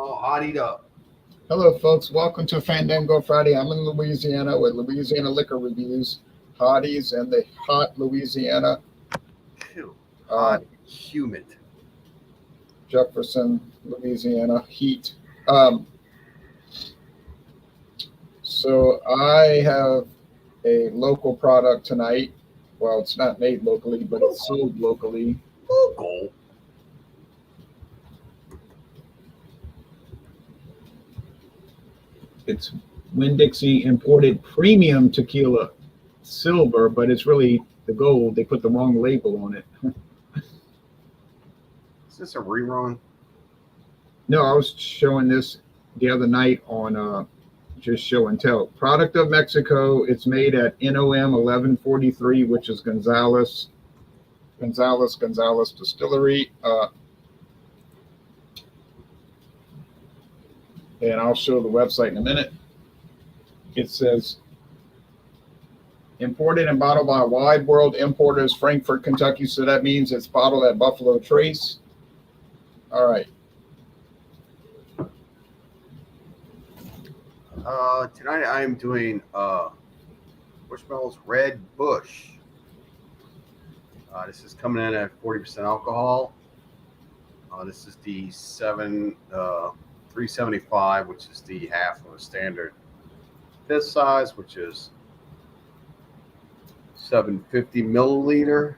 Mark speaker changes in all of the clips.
Speaker 1: all hottied up.
Speaker 2: Hello, folks. Welcome to Fandango Friday. I'm in Louisiana with Louisiana Liquor Reviews, hotties, and the hot Louisiana,
Speaker 1: Ew, hot, humid.
Speaker 2: Jefferson, Louisiana heat. So I have a local product tonight. Well, it's not made locally, but it's sold locally.
Speaker 1: Local.
Speaker 2: It's Winn-Dixie imported premium tequila, silver, but it's really the gold. They put the wrong label on it.
Speaker 1: Is this a rerun?
Speaker 2: No, I was showing this the other night on just show and tell. Product of Mexico. It's made at NOM 1143, which is Gonzales Distillery. And I'll show the website in a minute. It says imported and bottled by Wide World Importers, Frankfort, Kentucky. So that means it's bottled at Buffalo Trace. All right.
Speaker 1: Tonight I am doing Bushmills Red Bush. This is coming in at 40% alcohol. This is the 375, which is the half of a standard fifth size, which is 750 milliliter.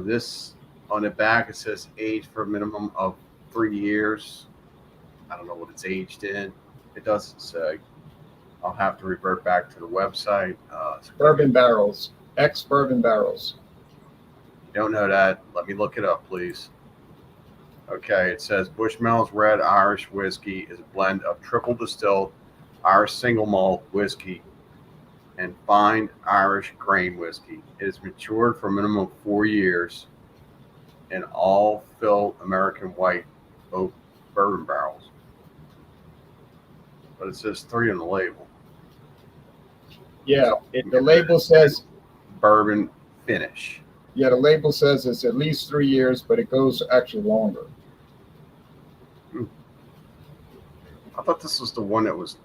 Speaker 1: This on the back, it says aged for a minimum of 3 years. I don't know what it's aged in. It doesn't say. I'll have to revert back to the website.
Speaker 2: Bourbon barrels, ex-bourbon barrels.
Speaker 1: You don't know that? Let me look it up, please. Okay, it says Bushmills Red Irish Whiskey is a blend of triple distilled Irish single malt whiskey and fine Irish grain whiskey. It is matured for a minimum of 4 years in all filled American white oak bourbon barrels. But it says 3 on the label.
Speaker 2: Yeah, the label says
Speaker 1: bourbon finish.
Speaker 2: Yeah, the label says it's at least 3 years, but it goes actually longer.
Speaker 1: I thought this was the one that was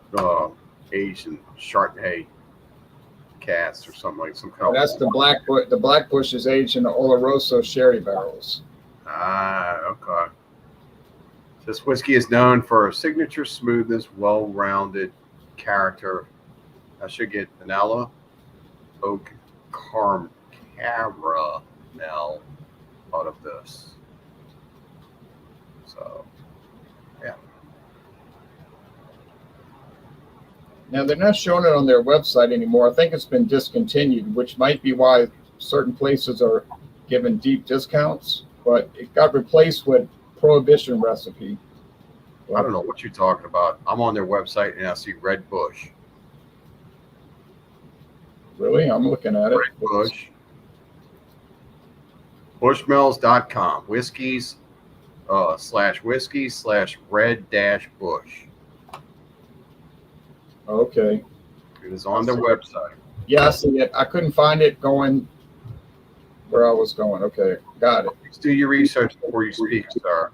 Speaker 1: aged in Chardonnay casks or something like some kind.
Speaker 2: That's the Black Bush. The Black Bush is aged in the Oloroso sherry barrels.
Speaker 1: Ah, okay. This whiskey is known for signature smoothness, well-rounded character. I should get vanilla, oak, caramel out of this. So, yeah.
Speaker 2: Now, they're not showing it on their website anymore. I think it's been discontinued, which might be why certain places are giving deep discounts, but it got replaced with Prohibition recipe.
Speaker 1: I don't know what you're talking about. I'm on their website and I see Red Bush.
Speaker 2: Really? I'm looking at it.
Speaker 1: Red Bush. Bushmills.com. Whiskeys /whiskey/red-bush.
Speaker 2: Okay.
Speaker 1: It is on their website.
Speaker 2: Yeah, I see it. I couldn't find it going where I was going. Okay, got it.
Speaker 1: Always do your research before you speak, sir.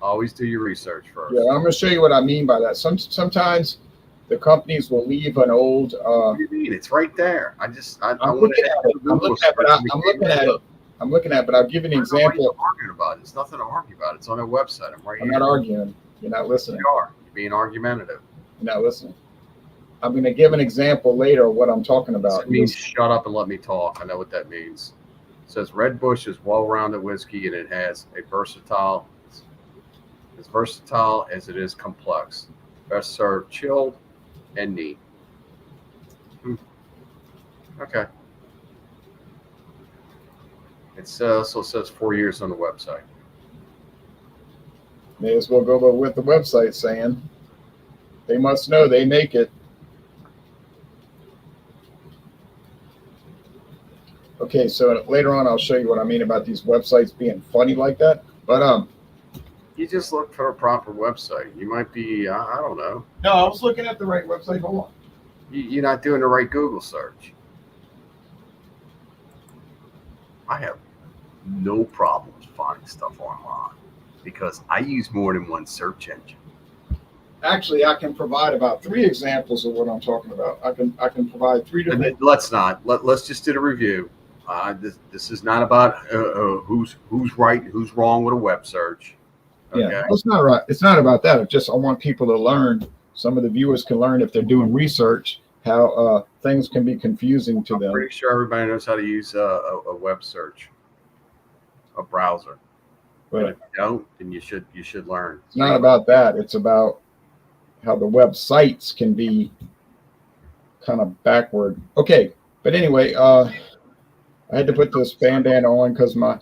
Speaker 1: Always do your research first.
Speaker 2: Yeah, I'm going to show you what I mean by that. Sometimes the companies will leave an old.
Speaker 1: What do you mean? It's right there. I'm
Speaker 2: looking at it. I'm looking at it, but I'll give you an example.
Speaker 1: Arguing about it. It's nothing to argue about. It's on their website.
Speaker 2: I'm not arguing. You're not listening.
Speaker 1: You are. You're being argumentative.
Speaker 2: You're not listening. I'm going to give an example later of what I'm talking about.
Speaker 1: It means shut up and let me talk. I know what that means. It says Red Bush is well-rounded whiskey and it has a versatile. As versatile as it is complex. Best served chilled and neat. Okay. It also says 4 years on the website.
Speaker 2: May as well go with the website saying they must know they make it. Okay, so later on I'll show you what I mean about these websites being funny like that. But
Speaker 1: you just look for a proper website. You might be, I don't know.
Speaker 2: No, I was looking at the right website. Hold on.
Speaker 1: You're not doing the right Google search. I have no problems finding stuff online because I use more than one search engine.
Speaker 2: Actually, I can provide about 3 examples of what I'm talking about. I can provide 3 different.
Speaker 1: Let's not. Let's just do the review. This is not about who's right, who's wrong with a web search.
Speaker 2: Yeah,
Speaker 1: Okay.
Speaker 2: well, it's not right. It's not about that. It's just I want people to learn. Some of the viewers can learn if they're doing research how things can be confusing to
Speaker 1: I'm
Speaker 2: them.
Speaker 1: pretty sure everybody knows how to use a web search, a browser. And
Speaker 2: But
Speaker 1: if you don't, then you should learn.
Speaker 2: it's not about that. It's about how the websites can be kind of backward. Okay, but anyway, I had to put this bandana on because my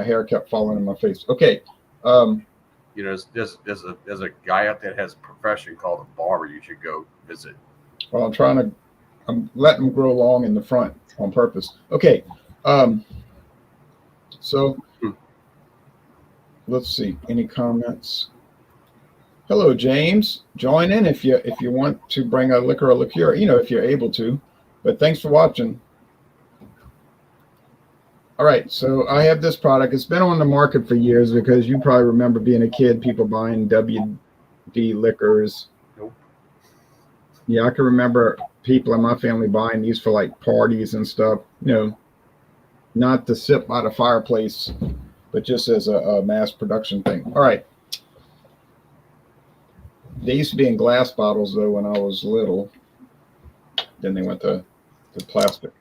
Speaker 2: hair kept falling in my face. Okay, um,
Speaker 1: You know, there's a guy out there that has a profession called a barber. You should go visit.
Speaker 2: well, I'm letting them grow long in the front on purpose. Okay, um, so
Speaker 1: Hmm.
Speaker 2: let's see. Any comments? Hello, James. Join in if you want to bring a liquor or liqueur. If you're able to. But thanks for watching. All right, so I have this product. It's been on the market for years because you probably remember being a kid, people buying WD liquors.
Speaker 1: Nope.
Speaker 2: Yeah, I can remember people in my family buying these for like parties and stuff. Not to sip by the fireplace, but just as a mass production thing. All right. They used to be in glass bottles though when I was little. Then they went to plastic.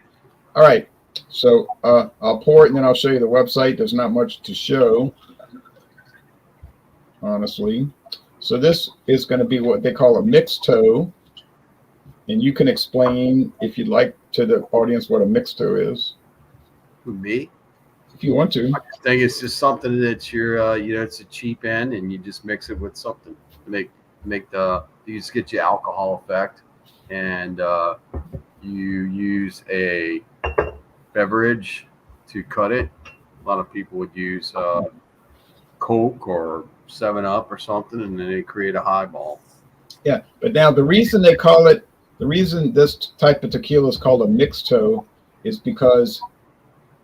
Speaker 2: All right. So I'll pour it and then I'll show you the website. There's not much to show, honestly. So this is going to be what they call a mixed toe. And you can explain, if you'd like, to the audience what a mixed toe is.
Speaker 1: Who, me?
Speaker 2: If you want to.
Speaker 1: I think it's just something that you're, it's a cheap end, and you just mix it with something to make you just get your alcohol effect, and you use a beverage to cut it. A lot of people would use Coke or 7-Up or something, and then they create a highball.
Speaker 2: Yeah, but now the reason this type of tequila is called a mixed toe is because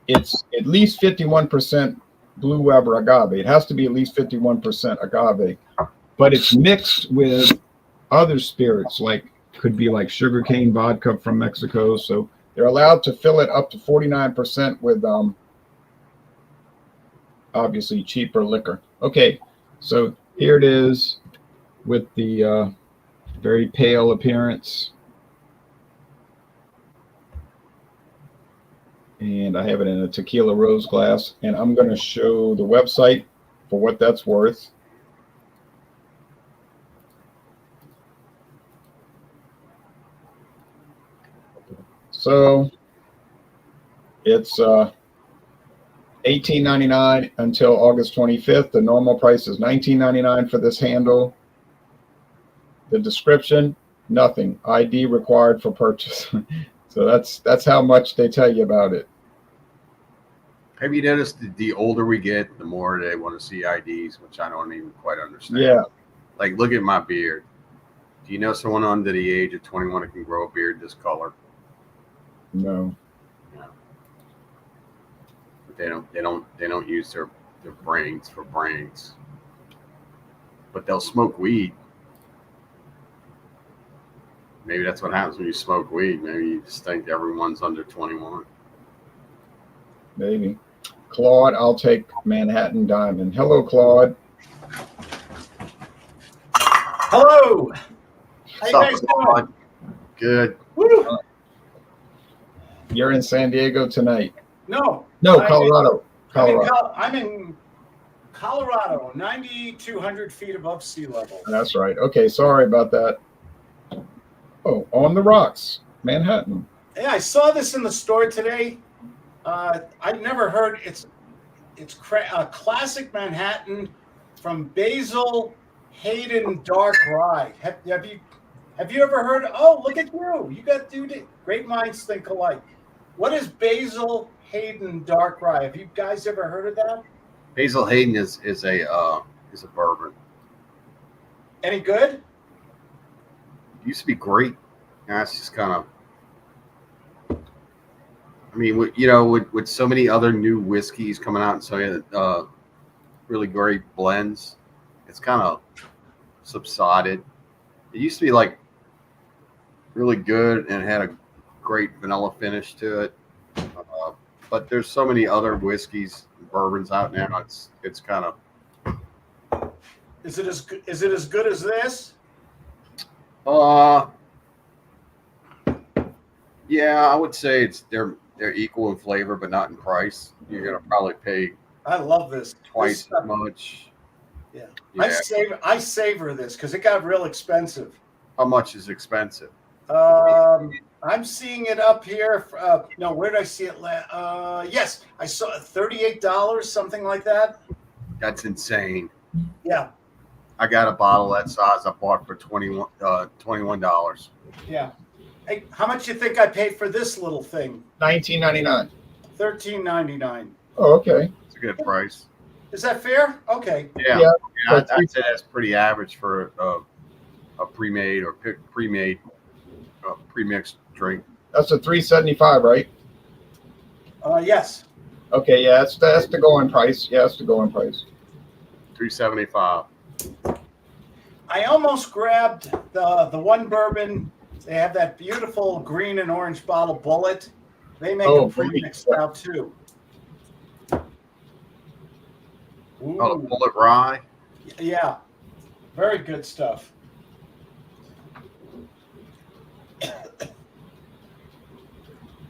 Speaker 2: it's at least 51% Blue Weber agave. It has to be at least 51% agave, but it's mixed with other spirits, like could be like sugarcane vodka from Mexico. So they're allowed to fill it up to 49% with obviously cheaper liquor. Okay, so here it is with the very pale appearance. And I have it in a tequila rose glass, and I'm going to show the website for what that's worth. So it's $18.99 until August 25th. The normal price is $19.99 for this handle. The description, nothing. ID required for purchase. So that's how much they tell you about it.
Speaker 1: Have you noticed the older we get, the more they want to see IDs, which I don't even quite understand.
Speaker 2: Yeah.
Speaker 1: Like, look at my beard. Do you know someone under the age of 21 that can grow a beard this color?
Speaker 2: No.
Speaker 1: No. But they don't use their brains for brains. But they'll smoke weed. Maybe that's what happens when you smoke weed. Maybe you just think everyone's under 21.
Speaker 2: Maybe. Claude, I'll take Manhattan Diamond. Hello, Claude.
Speaker 3: Hello. How you guys doing?
Speaker 1: Good.
Speaker 3: Woo.
Speaker 2: You're in San Diego tonight.
Speaker 3: No,
Speaker 2: Colorado.
Speaker 3: I'm in Colorado, 9,200 feet above sea level.
Speaker 2: That's right. Okay, sorry about that. Oh, on the rocks, Manhattan.
Speaker 3: Yeah, I saw this in the store today. I'd never heard it's classic Manhattan from Basil Hayden Dark Rye. Have you ever heard? Oh, look at you! You got great minds think alike. What is Basil Hayden Dark Rye? Have you guys ever heard of that?
Speaker 1: Basil Hayden is a bourbon.
Speaker 3: Any good?
Speaker 1: It used to be great. Now it's just kind of. I mean, with so many other new whiskeys coming out and so many really great blends, it's kind of subsided. It used to be like really good and had a great vanilla finish to it. But there's so many other whiskeys, bourbons out now. It's kind of.
Speaker 3: Is it as good? Is it as good as this?
Speaker 1: Uh, yeah, I would say they're equal in flavor, but not in price. You're gonna probably pay
Speaker 3: I love this.
Speaker 1: twice
Speaker 3: This,
Speaker 1: as much.
Speaker 3: yeah.
Speaker 1: Yeah.
Speaker 3: I savor this because it got real expensive.
Speaker 1: How much is expensive?
Speaker 3: I'm seeing it up here. No, where did I see it? Yes, I saw $38, something like that.
Speaker 1: That's insane.
Speaker 3: Yeah,
Speaker 1: I got a bottle that size I bought for $21.
Speaker 3: yeah. Hey, how much you think I paid for this little thing?
Speaker 2: $19.99.
Speaker 3: $13.99.
Speaker 2: Oh, okay.
Speaker 1: It's a good price.
Speaker 3: Is that fair? Okay.
Speaker 1: Yeah,
Speaker 2: Yeah.
Speaker 1: I'd say that's pretty average for a pre-made or pre-made pre-mixed drink.
Speaker 2: That's a $3.75, right?
Speaker 3: Yes.
Speaker 2: Okay, yeah, that's the going price. Yeah, that's the going price.
Speaker 1: $3.75.
Speaker 3: I almost grabbed the one bourbon. They have that beautiful green and orange bottle Bullet. They make a premix now too. Ooh.
Speaker 1: Oh, the Bullet Rye.
Speaker 3: Yeah, very good stuff.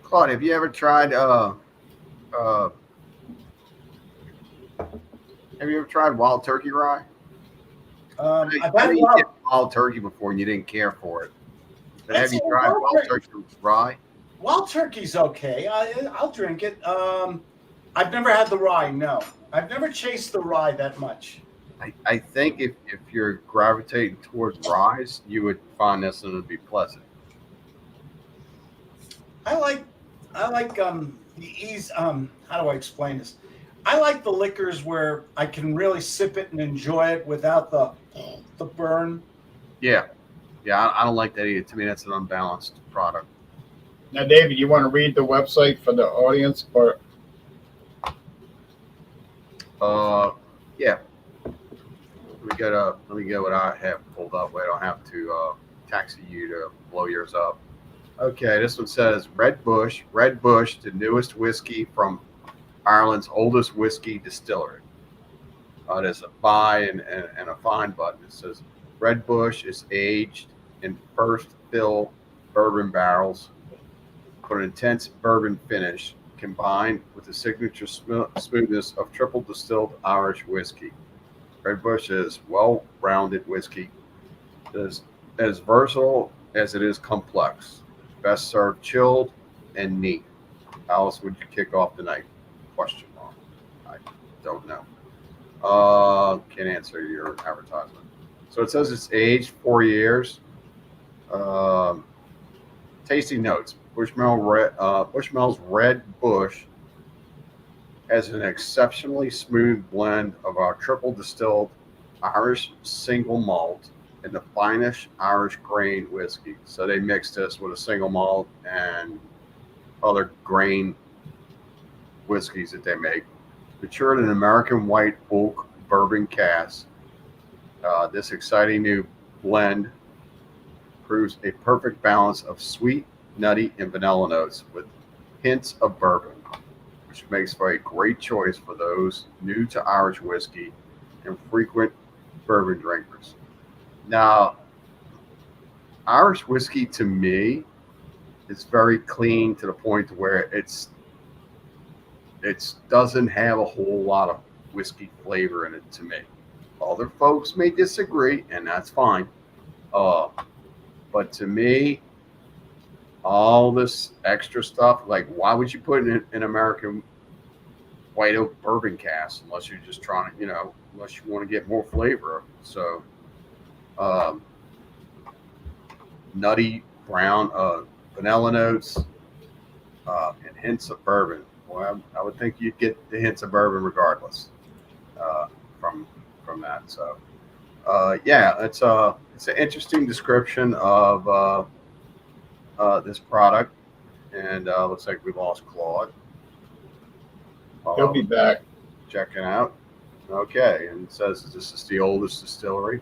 Speaker 1: Claude, have you ever tried Wild Turkey Rye?
Speaker 3: I've
Speaker 1: I
Speaker 3: had
Speaker 1: mean, you get Wild Turkey before and you didn't care for it. But have you tried Wild Turkey Rye?
Speaker 3: Wild Turkey's okay. I'll drink it. I've never had the rye. No, I've never chased the rye that much.
Speaker 1: I think if you're gravitating towards ryes, you would find this and it'd be pleasant.
Speaker 3: I like the ease. How do I explain this? I like the liquors where I can really sip it and enjoy it without the burn.
Speaker 1: Yeah, I don't like that either. To me, that's an unbalanced product.
Speaker 2: Now, David, you want to read the website for the audience, or
Speaker 1: Yeah. Let me get what I have pulled up. I don't have to taxi you to blow yours up. Okay, this one says Red Bush, the newest whiskey from Ireland's oldest whiskey distillery. There's a buy and a find button. It says Red Bush is aged in first fill bourbon barrels for an intense bourbon finish combined with the signature smoothness of triple distilled Irish whiskey. Red Bush is well-rounded whiskey. It is as versatile as it is complex. Best served chilled and neat. How else would you kick off the night? Question mark. I don't know. Can't answer your advertisement. So it says it's aged 4 years. Tasting notes. Bushmills Red Bush has an exceptionally smooth blend of our triple distilled Irish single malt and the finest Irish grain whiskey. So they mix this with a single malt and other grain whiskeys that they make. Matured in American white oak bourbon casks, this exciting new blend proves a perfect balance of sweet, nutty, and vanilla notes with hints of bourbon, which makes for a great choice for those new to Irish whiskey and frequent bourbon drinkers. Now, Irish whiskey to me is very clean to the point where it doesn't have a whole lot of whiskey flavor in it to me. Other folks may disagree, and that's fine. But to me, all this extra stuff, like why would you put in an American white oak bourbon cask unless you're just trying to, unless you want to get more flavor? So, nutty brown vanilla notes and hints of bourbon. Well, I would think you'd get the hints of bourbon regardless from that. So, it's an interesting description of this product, and looks like we lost Claude.
Speaker 2: he'll be back.
Speaker 1: Checking out. Okay, and it says this is the oldest distillery.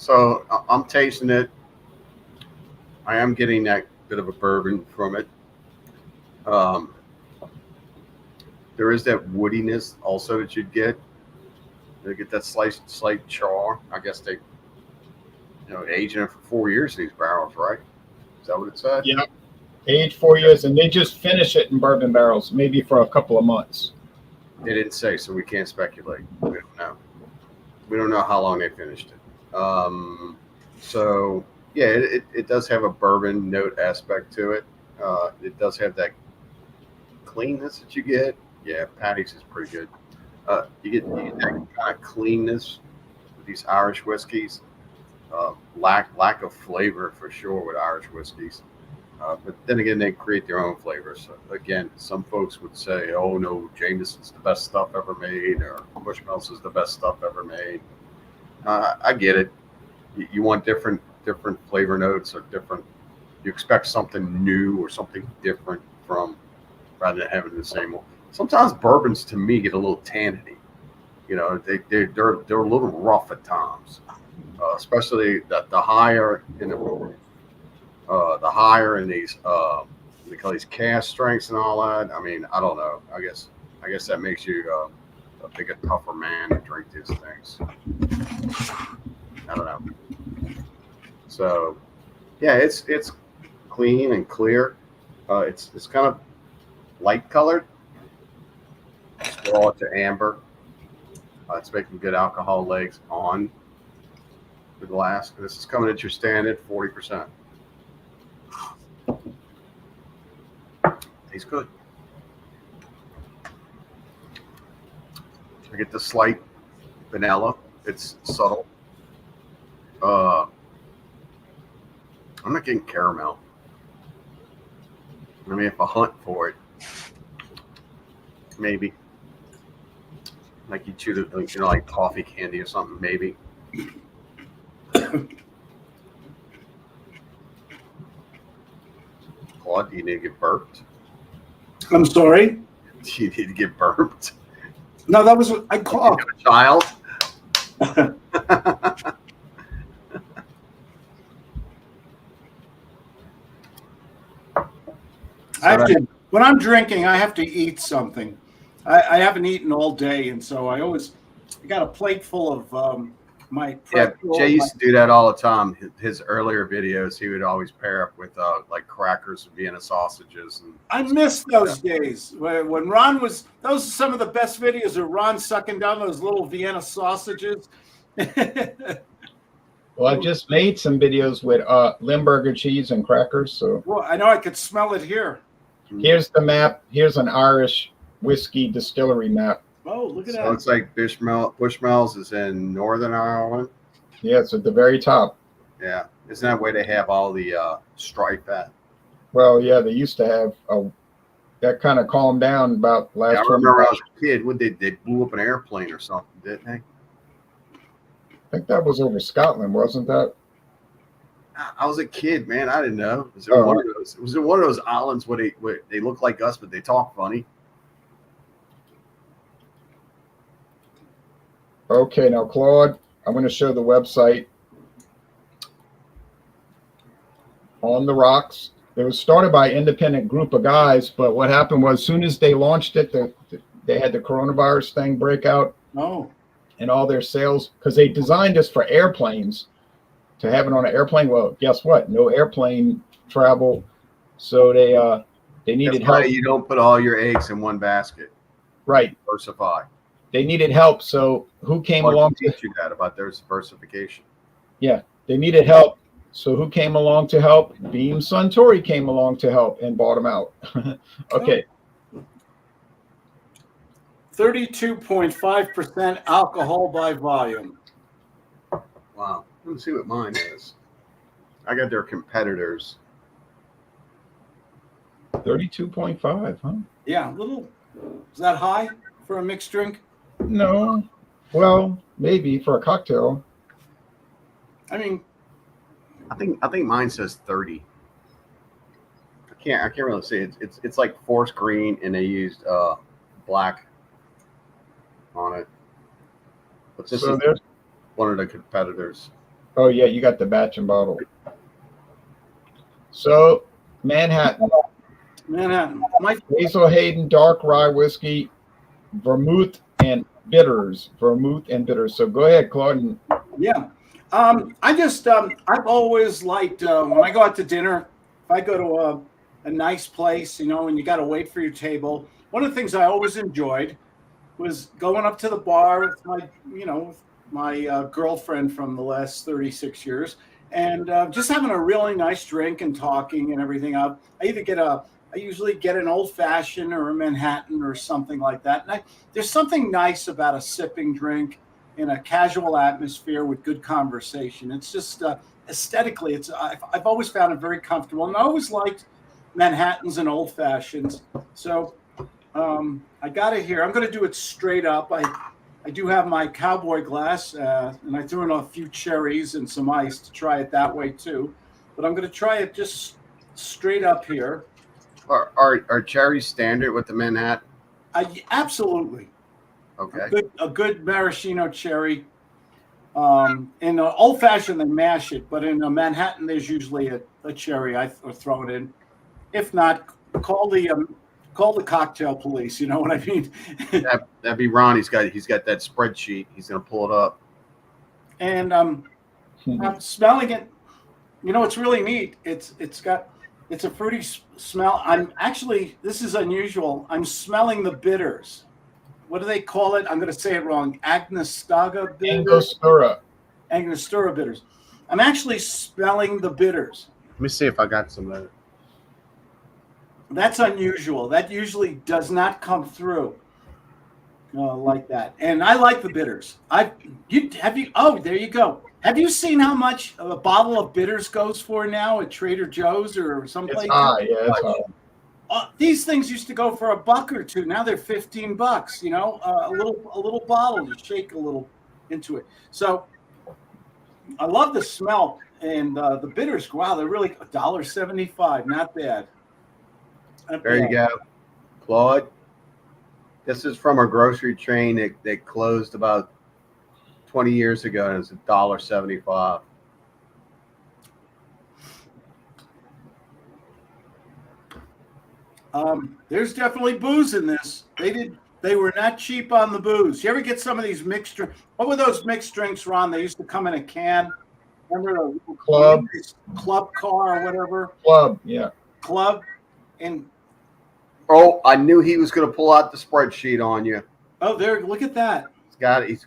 Speaker 1: So I'm tasting it. I am getting that bit of a bourbon from it. There is that woodiness also that you'd get. They get that slight char. I guess they, aging it for 4 years in these barrels, right? Is that what it said?
Speaker 2: Yeah, age 4 years, and they just finish it in bourbon barrels, maybe for a couple of months.
Speaker 1: They didn't say, so we can't speculate. We don't know. We don't know how long they finished it. So yeah, it does have a bourbon note aspect to it. It does have that cleanness that you get. Yeah, Patty's is pretty good. You get that kind of cleanness with these Irish whiskeys. Lack of flavor for sure with Irish whiskeys. But then again, they create their own flavors. So again, some folks would say, "Oh no, Jameson's the best stuff ever made," or Bushmills is the best stuff ever made. I get it. You want different flavor notes or different. You expect something new or something different from, rather than having the same one. Sometimes bourbons to me get a little tanniny. They're a little rough at times, especially the higher in the higher in these they call these cast strengths and all that. I mean, I don't know. I guess that makes you a bigger, tougher man to drink these things. I don't know. So yeah, it's clean and clear. It's kind of light colored. Straw to amber. It's making good alcohol legs on the glass. This is coming at your standard 40%. Tastes good. I get the slight vanilla. It's subtle. I'm not getting caramel. I mean, if I hunt for it, maybe. Like you chew it, like toffee candy or something, maybe. Claude, do you need to get burped?
Speaker 3: I'm sorry.
Speaker 1: Do you need to get burped?
Speaker 3: No, that was I coughed.
Speaker 1: A child.
Speaker 3: When I'm drinking, I have to eat something. I haven't eaten all day, and so I got a plate full of my.
Speaker 1: Yeah, Jay used to do that all the time. His earlier videos, he would always pair up with like crackers and Vienna sausages. And
Speaker 3: I miss those days when Ron was. Those are some of the best videos of Ron sucking down those little Vienna sausages.
Speaker 2: Well, I just made some videos with Limburger cheese and crackers. So
Speaker 3: well, I know I could smell it here.
Speaker 2: Here's the map. Here's an Irish whiskey distillery map.
Speaker 3: Oh, look at that.
Speaker 1: So it's like Bushmills is in Northern Ireland.
Speaker 2: Yeah, it's at the very top.
Speaker 1: Yeah. Isn't that where they have all the stripe at?
Speaker 2: Well, yeah, they used to have that kind of calmed down about last.
Speaker 1: Yeah, I remember when I was a kid when they blew up an airplane or something, didn't they?
Speaker 2: I think that was over Scotland, wasn't that?
Speaker 1: I was a kid, man. I didn't know. Was it one of those islands where they look like us, but they talk funny?
Speaker 2: Okay, now, Claude, I'm going to show the website. On the Rocks. It was started by an independent group of guys, but what happened was as soon as they launched it, they had the coronavirus thing break out.
Speaker 3: Oh.
Speaker 2: And all their sales, because they designed this for airplanes, to have it on an airplane. Well, guess what? No airplane travel. So they needed help.
Speaker 1: You don't put all your eggs in one basket.
Speaker 2: Right.
Speaker 1: Diversify.
Speaker 2: They needed help. So who came along
Speaker 1: to teach you that about their diversification?
Speaker 2: Yeah, they needed help. So who came along to help? Beam Suntory came along to help and bought them out. Okay.
Speaker 3: 32.5% alcohol by volume.
Speaker 1: Wow. Let me see what mine is. I got their competitors.
Speaker 2: 32.5, huh?
Speaker 3: Yeah, a little. Is that high for a mixed drink?
Speaker 2: No. Well, maybe for a cocktail.
Speaker 3: I mean,
Speaker 1: I think mine says 30. I can't really see it. It's like forest green, and they used black on it. But this is one of the competitors.
Speaker 2: Oh yeah, you got the batch and bottle. So Manhattan, Basil Hayden dark rye whiskey, vermouth and bitters. So go ahead, Claude.
Speaker 3: Yeah. I've always liked when I go out to dinner, if I go to a nice place, and you got to wait for your table. One of the things I always enjoyed was going up to the bar with my girlfriend from the last 36 years, and just having a really nice drink and talking and everything. I usually get an old fashioned or a Manhattan or something like that. And there's something nice about a sipping drink in a casual atmosphere with good conversation. It's just aesthetically, I've always found it very comfortable, and I always liked Manhattans and old fashions. So I got it here. I'm going to do it straight up. I do have my cowboy glass, and I threw in a few cherries and some ice to try it that way too. But I'm going to try it just straight up here.
Speaker 1: Are cherries standard with the Manhattan?
Speaker 3: Absolutely.
Speaker 1: Okay.
Speaker 3: A good maraschino cherry. In an old fashioned, they mash it, but in a Manhattan, there's usually a cherry I throw it in. If not, call the cocktail police. You know what I mean?
Speaker 1: That'd be Ron. He's got that spreadsheet. He's gonna pull it up.
Speaker 3: And I'm smelling it. It's really neat. It's a fruity smell. This is unusual. I'm smelling the bitters. What do they call it? I'm going to say it wrong. Angostura bitters. I'm actually smelling the bitters.
Speaker 1: Let me see if I got some of that.
Speaker 3: That's unusual. That usually does not come through like that. And I like the bitters. Oh, there you go. Have you seen how much a bottle of bitters goes for now at Trader Joe's or someplace?
Speaker 2: It's high, yeah, it's high.
Speaker 3: These things used to go for $1 or $2. Now they're $15. A little bottle. You shake a little into it. So I love the smell and the bitters. Wow, they're really $1.75. Not bad.
Speaker 1: There you go, Claude. This is from a grocery chain that closed about 20 years ago, and it's $1.75.
Speaker 3: There's definitely booze in this. They were not cheap on the booze. You ever get some of these mixed drinks? What were those mixed drinks, Ron? They used to come in a can. Remember the club car or whatever?
Speaker 2: Club, yeah.
Speaker 3: Club. And
Speaker 1: I knew he was going to pull out the spreadsheet on you.
Speaker 3: Oh, there! Look at that.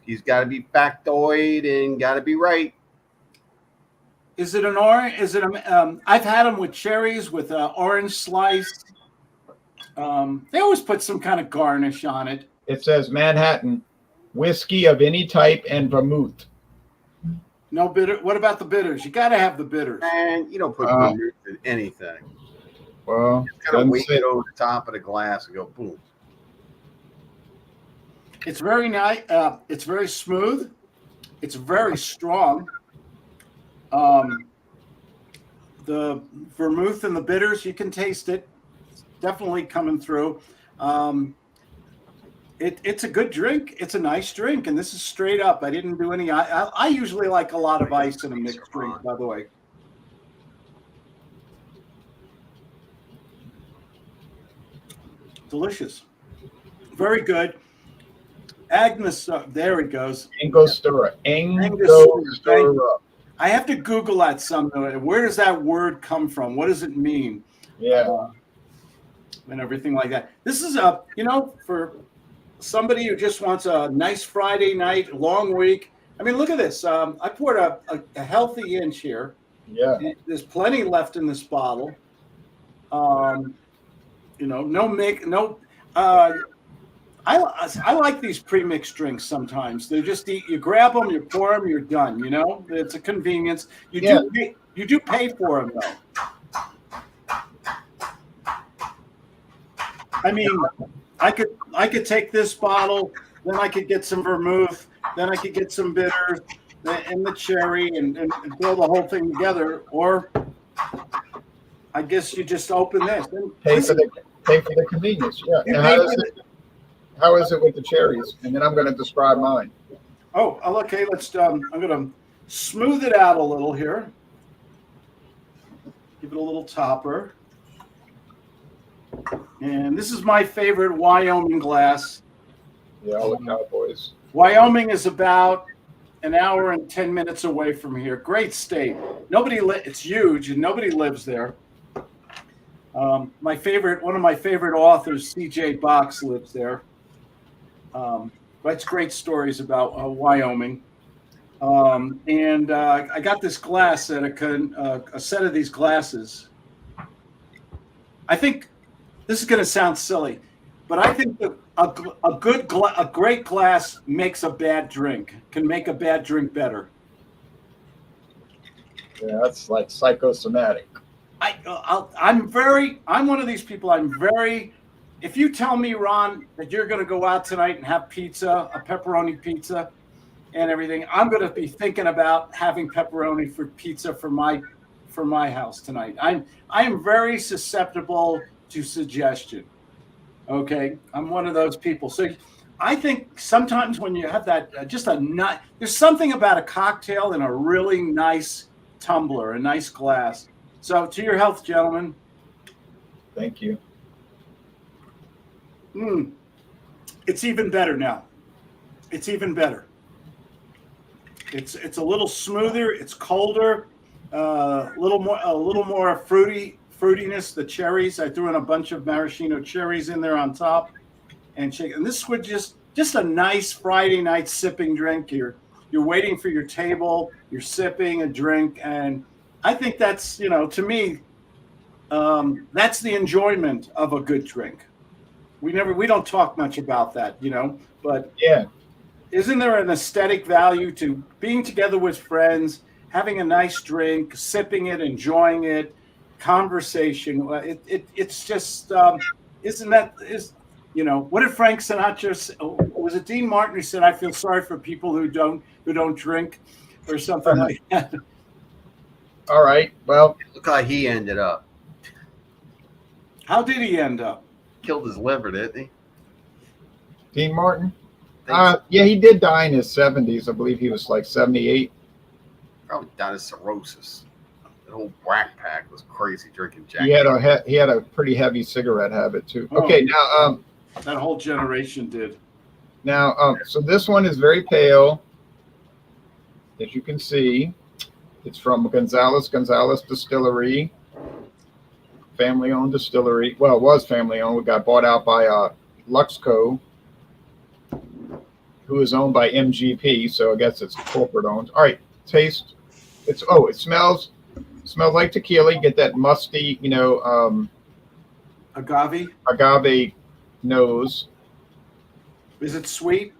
Speaker 1: He's got to be factoid and got to be right.
Speaker 3: Is it an orange? Is it I've had them with cherries with orange slice. They always put some kind of garnish on it.
Speaker 2: It says Manhattan, whiskey of any type and vermouth.
Speaker 3: No bitter. What about the bitters? You got to have the bitters.
Speaker 1: And you don't put vermouth in anything.
Speaker 2: Well,
Speaker 1: it's kind of wave it over the top of the glass and go boom.
Speaker 3: It's very nice. It's very smooth. It's very strong. The vermouth and the bitters, you can taste it. It's definitely coming through. It's a good drink. It's a nice drink, and this is straight up. I didn't do any. I usually like a lot of ice in a mixed drink, by the way. Delicious. Very good. Agnes, there it goes.
Speaker 2: Angostura.
Speaker 3: I have to Google that something. Where does that word come from? What does it mean?
Speaker 2: Yeah.
Speaker 3: And everything like that. This is for somebody who just wants a nice Friday night, long week. I mean, look at this. I poured a healthy inch here.
Speaker 2: Yeah.
Speaker 3: There's plenty left in this bottle. I like these pre-mixed drinks sometimes. They're just you grab them, you pour them, you're done. It's a convenience. You do pay for them though. I mean, I could take this bottle, then I could get some vermouth, then I could get some bitters and the cherry and throw the whole thing together. Or I guess you just open this.
Speaker 2: Pay for the convenience. Yeah. And how is it with the cherries? And then I'm going to describe mine.
Speaker 3: Oh, okay. I'm going to smooth it out a little here. Give it a little topper. And this is my favorite Wyoming glass.
Speaker 2: Yeah, all the Cowboys.
Speaker 3: Wyoming is about an hour and 10 minutes away from here. Great state. It's huge and nobody lives there. One of my favorite authors, C.J. Box, lives there. Writes great stories about Wyoming. I got this glass at a set of these glasses. I think this is going to sound silly, but I think that a great glass makes a bad drink, can make a bad drink better.
Speaker 2: Yeah, that's like psychosomatic.
Speaker 3: I'm one of these people. If you tell me, Ron, that you're going to go out tonight and have pizza, a pepperoni pizza and everything, I'm going to be thinking about having pepperoni for pizza for my house tonight. I am very susceptible to suggestion. Okay. I'm one of those people. So I think sometimes when you have that, there's something about a cocktail in a really nice tumbler, a nice glass. So to your health, gentlemen.
Speaker 2: Thank you.
Speaker 3: It's even better now. It's even better. It's a little smoother. It's colder. A little more fruitiness. The cherries. I threw in a bunch of maraschino cherries in there on top, and this would just a nice Friday night sipping drink. You're waiting for your table. You're sipping a drink, and I think that's, to me, that's the enjoyment of a good drink. We don't talk much about that, but
Speaker 2: yeah,
Speaker 3: isn't there an aesthetic value to being together with friends, having a nice drink, sipping it, enjoying it, conversation? It's just, what did Frank Sinatra say? Was it Dean Martin who said, "I feel sorry for people who don't drink," or something like that?
Speaker 2: All right. Well,
Speaker 1: Look how he ended up.
Speaker 3: How did he end up?
Speaker 1: Killed his liver, didn't he?
Speaker 2: Dean Martin.
Speaker 1: So.
Speaker 2: Yeah, he did die in his 70s. I believe he was like 78.
Speaker 1: Probably died of cirrhosis. The whole whack pack was crazy drinking Jack.
Speaker 2: He had a pretty heavy cigarette habit too. Okay, now
Speaker 3: that whole generation did.
Speaker 2: Now, so this one is very pale, as you can see. It's from Gonzalez Distillery, family-owned distillery. Well, it was family-owned. We got bought out by Luxco, who is owned by MGP. So I guess it's corporate-owned. All right, taste. It smells like tequila. You get that musty, agave nose.
Speaker 3: Is it sweet?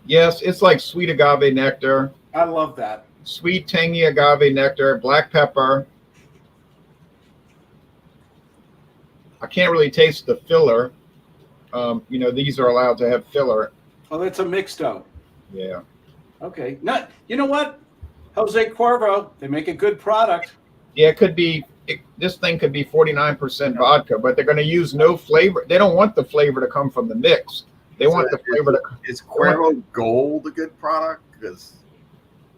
Speaker 2: Yes, it's like sweet agave nectar.
Speaker 3: I love that.
Speaker 2: Sweet, tangy agave nectar, black pepper. I can't really taste the filler. These are allowed to have filler.
Speaker 3: Oh, that's a mixto.
Speaker 2: Yeah.
Speaker 3: Okay. You know what? Jose Cuervo, they make a good product.
Speaker 2: Yeah, it could be. This thing could be 49% vodka, but they're going to use no flavor. They don't want the flavor to come from the mix. They want the flavor to.
Speaker 1: Is Cuervo Gold a good product? Because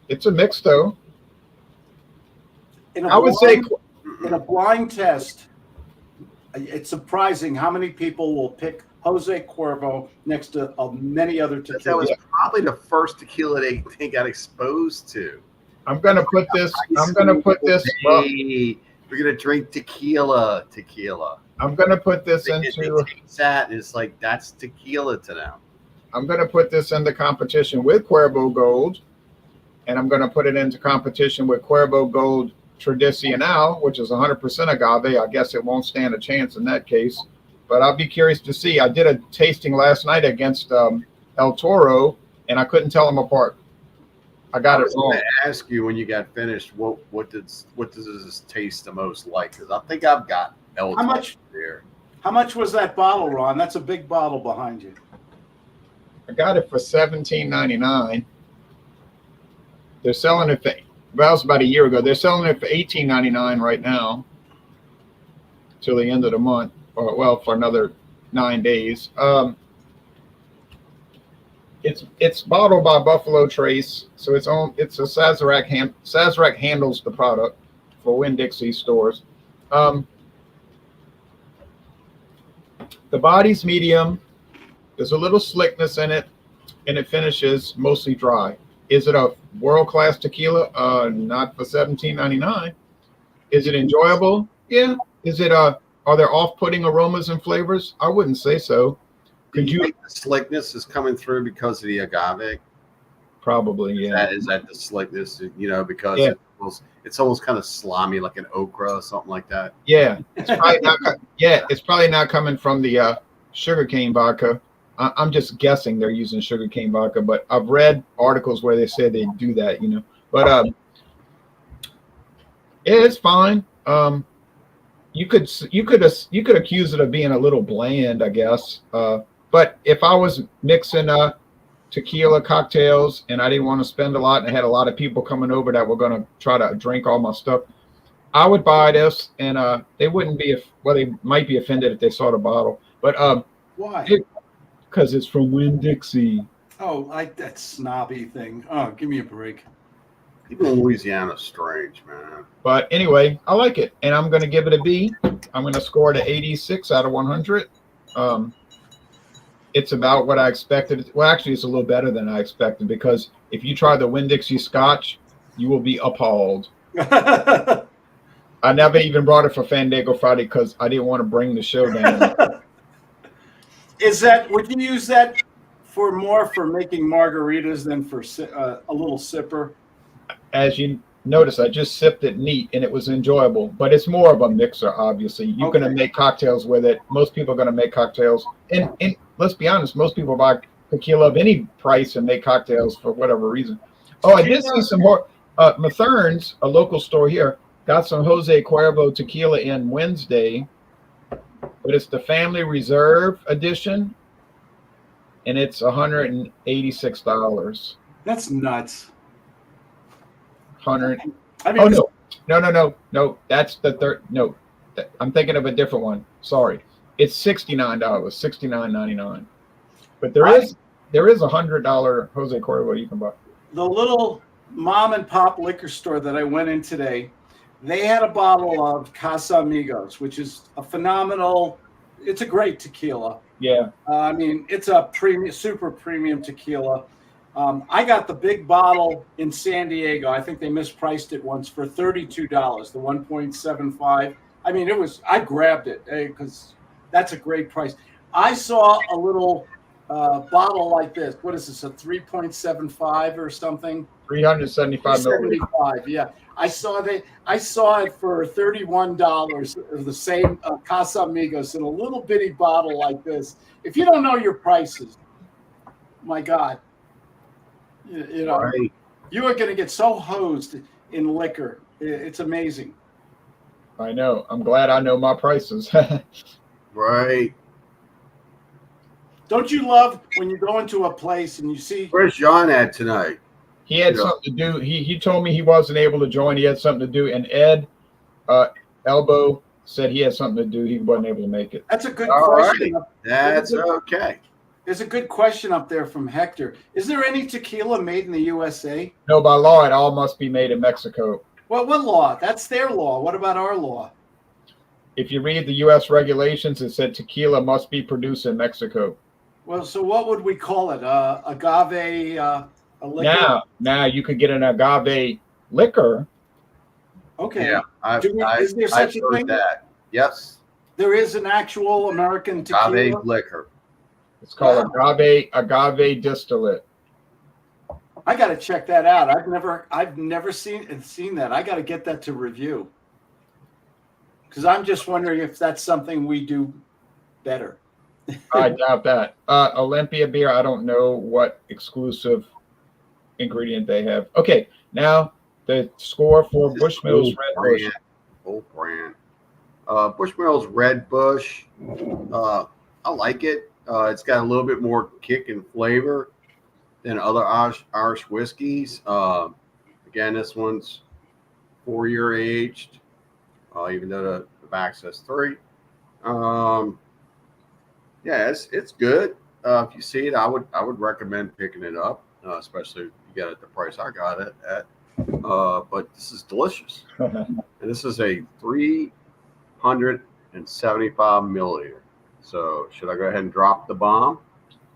Speaker 2: it's a mixto.
Speaker 3: I would say in a blind test, it's surprising how many people will pick Jose Cuervo next to many other tequilas.
Speaker 1: That was probably the first tequila they got exposed to.
Speaker 2: I'm going to put this.
Speaker 1: We're going to drink tequila.
Speaker 2: I'm going to put this into.
Speaker 1: That is like, that's tequila to them.
Speaker 2: I'm going to put this into competition with Cuervo Gold, and I'm going to put it into competition with Cuervo Gold Tradicional, which is 100% agave. I guess it won't stand a chance in that case, but I'll be curious to see. I did a tasting last night against El Toro, and I couldn't tell them apart. I got it wrong.
Speaker 1: I ask you when you got finished, what does this taste the most like? Because I think I've got El Toro there.
Speaker 3: How much was that bottle, Ron? That's a big bottle behind you.
Speaker 2: I got it for $17.99. They're selling it for, well, it was about a year ago. They're selling it for $18.99 right now till the end of the month, or well, for another 9 days. It's bottled by Buffalo Trace, so it's a Sazerac Sazerac handles the product for Winn-Dixie stores. Um, the body's medium. There's a little slickness in it, and it finishes mostly dry. Is it a world-class tequila? Not for $17.99. Is it enjoyable? Yeah. Is it are there off-putting aromas and flavors? I wouldn't say so.
Speaker 1: Do
Speaker 2: Could
Speaker 1: you
Speaker 2: you
Speaker 1: think the slickness is coming through because of the agave?
Speaker 2: probably, yeah.
Speaker 1: Is that the slickness? You know, because
Speaker 2: Yeah.
Speaker 1: it's almost kind of slimy, like an okra or something like that.
Speaker 2: Yeah. It's probably not it's probably not coming from the sugarcane vodka. I'm just guessing they're using sugarcane vodka, but I've read articles where they said they do that, you know. But yeah, it's fine. You could accuse it of being a little bland, I guess. But if I was mixing tequila cocktails and I didn't want to spend a lot and I had a lot of people coming over that were going to try to drink all my stuff, I would buy this, and they wouldn't be they might be offended if they saw the bottle, but
Speaker 3: Why?
Speaker 2: because it's from Winn-Dixie.
Speaker 3: Oh, like that snobby thing. Oh, give me a break.
Speaker 1: People in Louisiana strange, man.
Speaker 2: But anyway, I like it, and I'm going to give it a B. I'm going to score it at 86 out of 100. It's about what I expected. Well, actually, it's a little better than I expected, because if you try the Winn-Dixie Scotch, you will be appalled. I never even brought it for Fandango Friday because I didn't want to bring the show down.
Speaker 3: Would you use that for making margaritas than for a little sipper?
Speaker 2: As you notice, I just sipped it neat and it was enjoyable, but it's more of a mixer, obviously. You're going to make cocktails with it. Most people are going to make cocktails. And let's be honest, most people buy tequila of any price and make cocktails for whatever reason. Oh, I did see some more. Mathern's, a local store here, got some Jose Cuervo tequila in Wednesday, but it's the Family Reserve edition, and it's $186.
Speaker 3: That's nuts.
Speaker 2: 100.
Speaker 3: I mean,
Speaker 2: No. That's the third. No, I'm thinking of a different one. Sorry, it's $69, $69.99. But there is a $100 Jose Cuervo you can buy.
Speaker 3: The little mom and pop liquor store that I went in today, they had a bottle of Casamigos, which is a phenomenal. It's a great tequila.
Speaker 2: Yeah.
Speaker 3: I mean, it's a super premium tequila. I got the big bottle in San Diego. I think they mispriced it once for $32, the 1.75. I mean, I grabbed it because that's a great price. I saw a little bottle like this. What is this, a 3.75 or something?
Speaker 2: 375 milliliters.
Speaker 3: 75, yeah. I saw it for $31 of the same Casamigos in a little bitty bottle like this. If you don't know your prices, my God. You know,
Speaker 1: Right.
Speaker 3: You are going to get so hosed in liquor. It's amazing.
Speaker 2: I know. I'm glad I know my prices.
Speaker 1: Right.
Speaker 3: Don't you love when you go into a place and you see?
Speaker 1: Where's John at tonight?
Speaker 2: He had something to do. He told me he wasn't able to join. He had something to do. And Ed Elbow said he had something to do. He wasn't able to make it.
Speaker 3: That's a good
Speaker 1: All
Speaker 3: question.
Speaker 1: right. That's okay.
Speaker 3: There's a good question up there from Hector. Is there any tequila made in the USA?
Speaker 2: No, by law, it all must be made in Mexico.
Speaker 3: Well, what law? That's their law. What about our law?
Speaker 2: If you read the U.S. regulations, it said tequila must be produced in Mexico.
Speaker 3: Well, so what would we call it? Agave, a liquor?
Speaker 2: Now you could get an agave liquor.
Speaker 3: Okay.
Speaker 1: Yeah,
Speaker 3: Is there such a
Speaker 1: heard
Speaker 3: thing?
Speaker 1: that. Yes,
Speaker 3: There is an actual American tequila.
Speaker 1: agave liquor.
Speaker 2: It's called agave distillate.
Speaker 3: I got to check that out. I've never seen that. I got to get that to review. Because I'm just wondering if that's something we do better.
Speaker 2: I doubt that. Olympia beer, I don't know what exclusive ingredient they have. Okay, now the score for Bushmills Red Bush.
Speaker 1: Old brand. Bushmills Red Bush. I like it. It's got a little bit more kick and flavor than other Irish whiskeys. Again, this one's 4-year aged, even though the back says 3. Yeah, it's good. if you see it, I would recommend picking it up, especially if you get it at the price I got it at. But this is delicious, and this is a 375 milliliter. So should I go ahead and drop the bomb?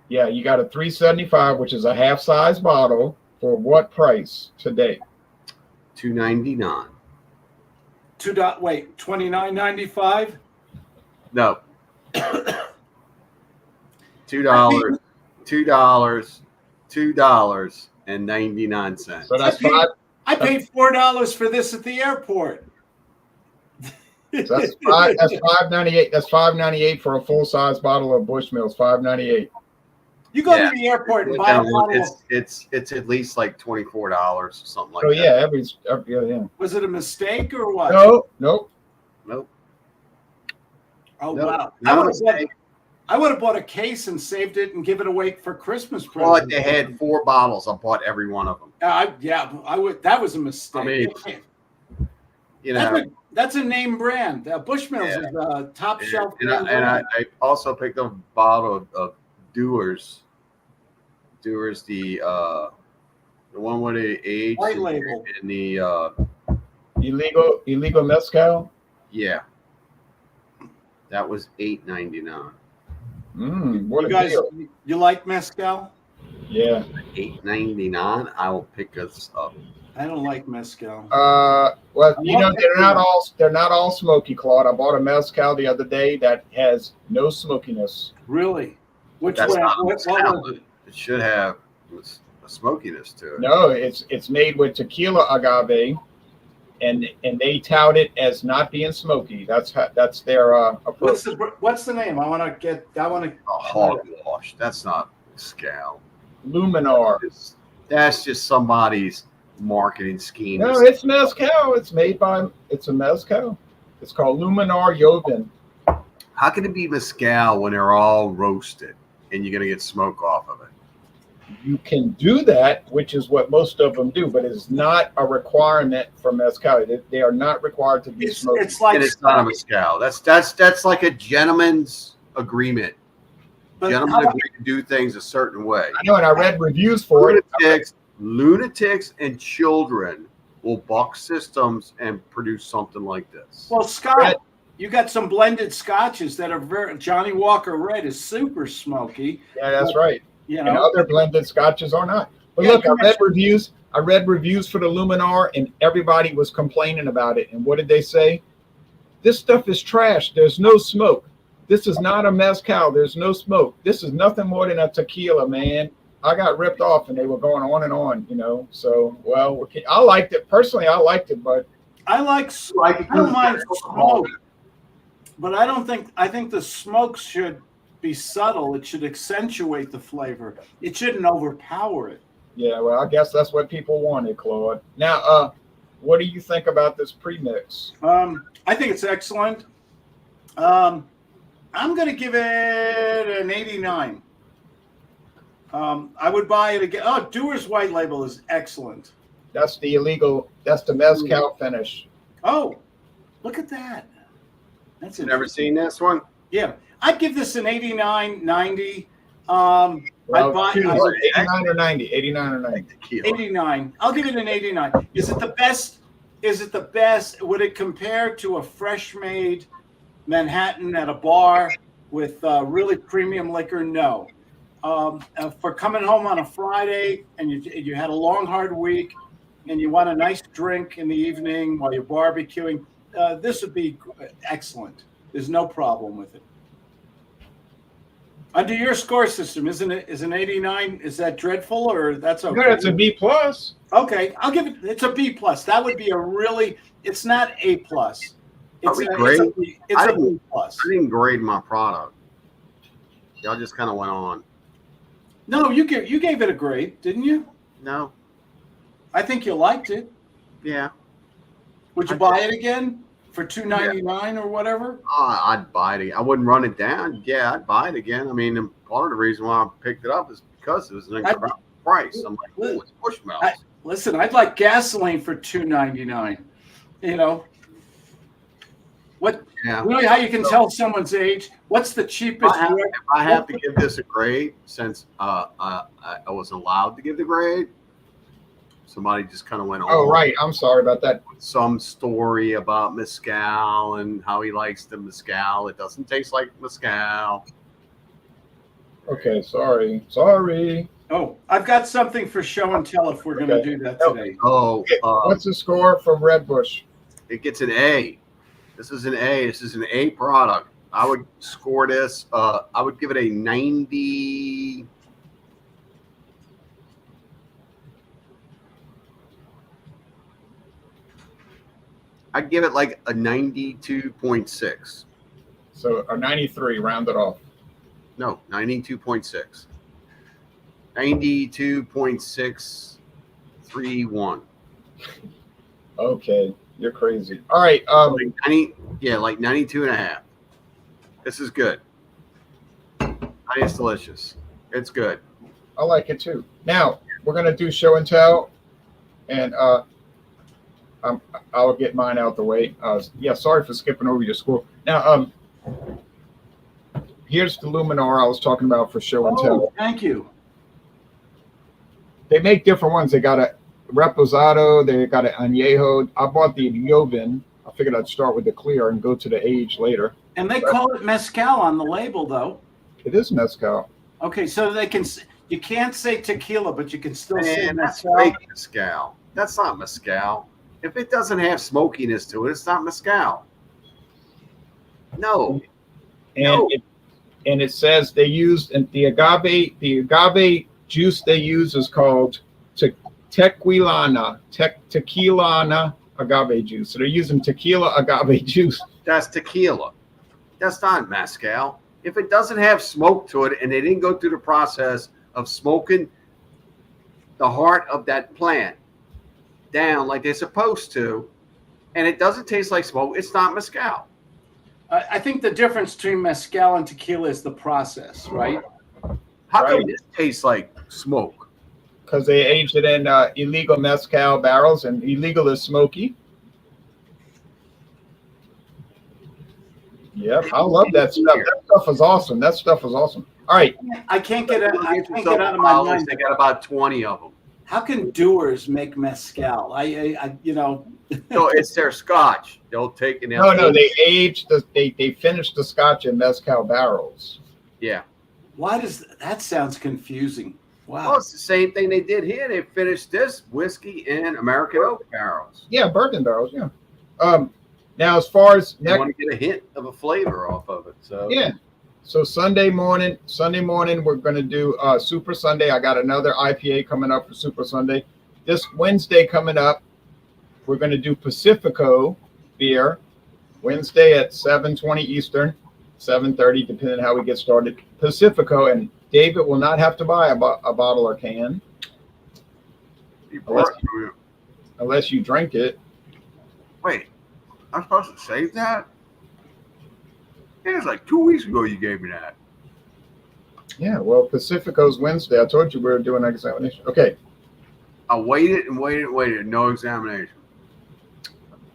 Speaker 2: Yeah, you got a 375, which is a half size bottle, for what price today?
Speaker 1: $2.99.
Speaker 3: $29.95.
Speaker 1: No. $2. $2.99.
Speaker 2: So that's five.
Speaker 3: I paid $4 for this at the airport.
Speaker 2: So that's five. That's $5.98. That's $5.98 for a full size bottle of Bushmills. $5.98.
Speaker 3: You go to the airport and buy a bottle.
Speaker 1: It's at least like $24 or something like
Speaker 2: Oh
Speaker 1: that.
Speaker 2: yeah, yeah.
Speaker 3: Was it a mistake or what?
Speaker 2: Nope.
Speaker 3: Oh
Speaker 1: Nope.
Speaker 3: wow!
Speaker 1: No,
Speaker 3: I would have bought a case and saved it and give it away for Christmas
Speaker 1: Well,
Speaker 3: present.
Speaker 1: they had 4 bottles. I bought every one of them.
Speaker 3: I would. That was a mistake.
Speaker 1: I mean, you know,
Speaker 3: that's a name brand. Bushmills is a top shelf.
Speaker 1: And I also picked up a bottle of Dewar's. Dewar's, the one with the age
Speaker 3: White label
Speaker 1: and the
Speaker 2: illegal mezcal.
Speaker 1: Yeah, that was $8.99.
Speaker 2: What
Speaker 3: you
Speaker 2: a
Speaker 3: guys,
Speaker 2: deal!
Speaker 3: you like mezcal?
Speaker 2: Yeah.
Speaker 1: $8.99. I will pick us up.
Speaker 3: I don't like mezcal.
Speaker 2: Well, they're not all smoky, Claude. I bought a mezcal the other day that has no smokiness.
Speaker 3: Really? Which
Speaker 1: That's
Speaker 3: one?
Speaker 1: not
Speaker 3: What
Speaker 1: mezcal.
Speaker 3: was it?
Speaker 1: It should have a smokiness to it.
Speaker 2: No, it's made with tequila agave, and they tout it as not being smoky. That's their approach.
Speaker 3: What's the name? I want to.
Speaker 1: Hogwash. That's not mezcal.
Speaker 2: Luminar.
Speaker 1: That's just somebody's marketing scheme.
Speaker 2: No, it's mezcal. It's a mezcal. It's called Luminar Joven.
Speaker 1: How can it be mezcal when they're all roasted and you're going to get smoke off of it?
Speaker 2: You can do that, which is what most of them do, but it's not a requirement for mezcal. They are not required to be smoked.
Speaker 3: It's like
Speaker 1: it's not a mezcal. That's like a gentleman's agreement. Gentlemen agree to do things a certain way.
Speaker 2: I know, and I read reviews for it.
Speaker 1: Lunatics and children will buck systems and produce something like this.
Speaker 3: Well, Scott, you got some blended scotches that are Johnny Walker Red is super smoky.
Speaker 2: Yeah, that's right.
Speaker 3: You
Speaker 2: And
Speaker 3: know,
Speaker 2: other blended scotches are not. But look, I read reviews for the Luminar, and everybody was complaining about it. And what did they say? This stuff is trash. There's no smoke. This is not a mezcal. There's no smoke. This is nothing more than a tequila, man. I got ripped off, and they were going on and on, So, well, I liked it. Personally, I liked it, but
Speaker 3: I don't mind smoke, but I think the smoke should be subtle. It should accentuate the flavor. It shouldn't overpower it.
Speaker 2: Yeah, well, I guess that's what people wanted, Claude. Now, what do you think about this premix?
Speaker 3: I think it's excellent. I'm going to give it an 89. I would buy it again. Oh, Dewar's White Label is excellent.
Speaker 2: That's the mezcal finish.
Speaker 3: Oh, look at that. That's
Speaker 1: never seen this one?
Speaker 3: Yeah. I'd give this an 89, 90.
Speaker 2: Well,
Speaker 3: I'd buy
Speaker 2: 89 or 90. 89 or 90.
Speaker 3: 89. I'll give it an 89. Is it the best? Would it compare to a fresh made Manhattan at a bar with really premium liquor? No. For coming home on a Friday and you had a long, hard week and you want a nice drink in the evening while you're barbecuing, this would be excellent. There's no problem with it. Under your score system, is an 89? Is that dreadful or that's okay?
Speaker 2: No, it's a B plus.
Speaker 3: Okay, I'll give it. It's a B plus. That would be it's not A plus. It's a B plus.
Speaker 1: I didn't grade my product. Y'all just kind of went on.
Speaker 3: No, you gave it a grade, didn't you?
Speaker 1: No.
Speaker 3: I think you liked it.
Speaker 1: Yeah.
Speaker 3: Would you buy it again for $2.99 or whatever?
Speaker 1: I'd buy it again. I wouldn't run it down. Yeah, I'd buy it again. I mean, part of the reason why I picked it up is because it was an incredible price. I'm like, oh, it's Bushmills.
Speaker 3: Listen, I'd like gasoline for $2.99. What?
Speaker 1: Yeah.
Speaker 3: You know how you can tell someone's age? What's the
Speaker 1: If
Speaker 3: cheapest?
Speaker 1: if I have to give this a grade, since I was allowed to give the grade, somebody just kind of went on.
Speaker 2: Oh, right. I'm sorry about that.
Speaker 1: Some story about mezcal and how he likes the mezcal. It doesn't taste like mezcal.
Speaker 2: Okay, sorry. Sorry.
Speaker 3: Oh, I've got something for show and tell if we're going to do that today.
Speaker 1: Oh,
Speaker 2: What's the score from Red Bush?
Speaker 1: it gets an A. This is an A. This is an A product. I would score this. I would give it a 90. I'd give it like a 92.6.
Speaker 2: So a 93, rounded off.
Speaker 1: No, 92.6. 92.631.
Speaker 2: Okay, you're crazy. All right.
Speaker 1: Like 90, yeah, like 92 and a half. This is good. It's delicious. It's good.
Speaker 2: I like it too. Now we're gonna do show and tell, and I'll get mine out the way. Yeah, sorry for skipping over your score. Now, here's the Luminar I was talking about for show and tell.
Speaker 3: Thank you.
Speaker 2: They make different ones. They got a Reposado. They got an Añejo. I bought the Joven. I figured I'd start with the clear and go to the age later.
Speaker 3: And they call it mezcal on the label, though.
Speaker 2: It is mezcal.
Speaker 3: Okay, so they can. You can't say tequila, but you can still say
Speaker 1: Man, that's
Speaker 3: mezcal.
Speaker 1: fake mezcal. That's not mezcal. If it doesn't have smokiness to it, it's not mezcal. No.
Speaker 2: And
Speaker 1: No.
Speaker 2: it says they used and the agave juice they use is called tequilana agave juice. So they're using tequila agave juice.
Speaker 1: That's tequila. That's not mezcal. If it doesn't have smoke to it and they didn't go through the process of smoking the heart of that plant down like they're supposed to, and it doesn't taste like smoke, it's not mezcal.
Speaker 3: I think the difference between mezcal and tequila is the process, right?
Speaker 1: How
Speaker 2: Right.
Speaker 1: come this tastes like smoke?
Speaker 2: Because they aged it in illegal mezcal barrels, and illegal is smoky. Yep, I love that stuff. That stuff is awesome. That stuff is awesome. All right,
Speaker 3: I can't get it. I
Speaker 1: Get
Speaker 3: can't
Speaker 1: yourself
Speaker 3: get out of my
Speaker 1: bottles,
Speaker 3: mind.
Speaker 1: They got about 20 of them.
Speaker 3: How can doers make mezcal? I you know.
Speaker 1: No, it's their scotch. They'll take and
Speaker 2: no, they aged. They finished the scotch in mezcal barrels.
Speaker 1: Yeah.
Speaker 3: Why does that sounds confusing? Wow.
Speaker 1: Well, it's the same thing they did here. They finished this whiskey in American oak barrels.
Speaker 2: Yeah, bourbon barrels. Yeah. Now as far as
Speaker 1: They want to get a hint of a flavor off of it. So
Speaker 2: yeah. So Sunday morning, we're going to do Super Sunday. I got another IPA coming up for Super Sunday. This Wednesday coming up, we're going to do Pacifico beer. Wednesday at 7:20 Eastern, 7:30, depending on how we get started. Pacifico, and David will not have to buy a bottle or can
Speaker 1: you brought-
Speaker 2: unless you drink it.
Speaker 1: Wait, I'm supposed to save that? It was like 2 weeks ago you gave me that.
Speaker 2: Yeah, well, Pacifico's Wednesday. I told you we were doing an examination. Okay.
Speaker 1: I waited and waited and waited. No examination.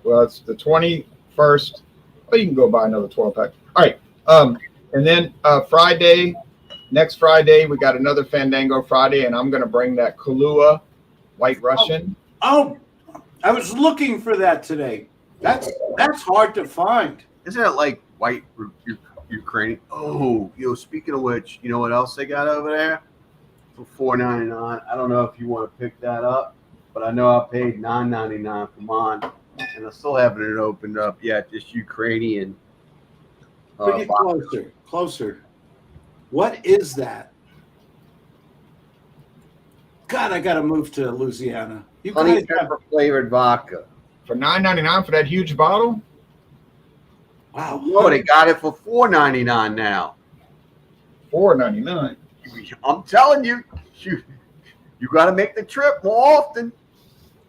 Speaker 2: Well, it's the 21st. Well, you can go buy another 12 pack. All right. And then next Friday, we got another Fandango Friday, and I'm going to bring that Kahlua White Russian.
Speaker 3: Oh, I was looking for that today. That's hard to find.
Speaker 1: Isn't it like white Ukrainian? Oh, speaking of which, you know what else they got over there? For $4.99. I don't know if you want to pick that up, but I know I paid $9.99 for mine, and I still haven't it opened up yet. Just Ukrainian.
Speaker 3: Bring it closer. What is that? God, I got to move to Louisiana. You
Speaker 1: Honey
Speaker 3: guys have,
Speaker 1: pepper flavored vodka.
Speaker 2: For $9.99 for that huge bottle?
Speaker 3: wow.
Speaker 1: Oh, they got it for $4.99 now.
Speaker 2: $4.99.
Speaker 1: I'm telling you, you got to make the trip more often.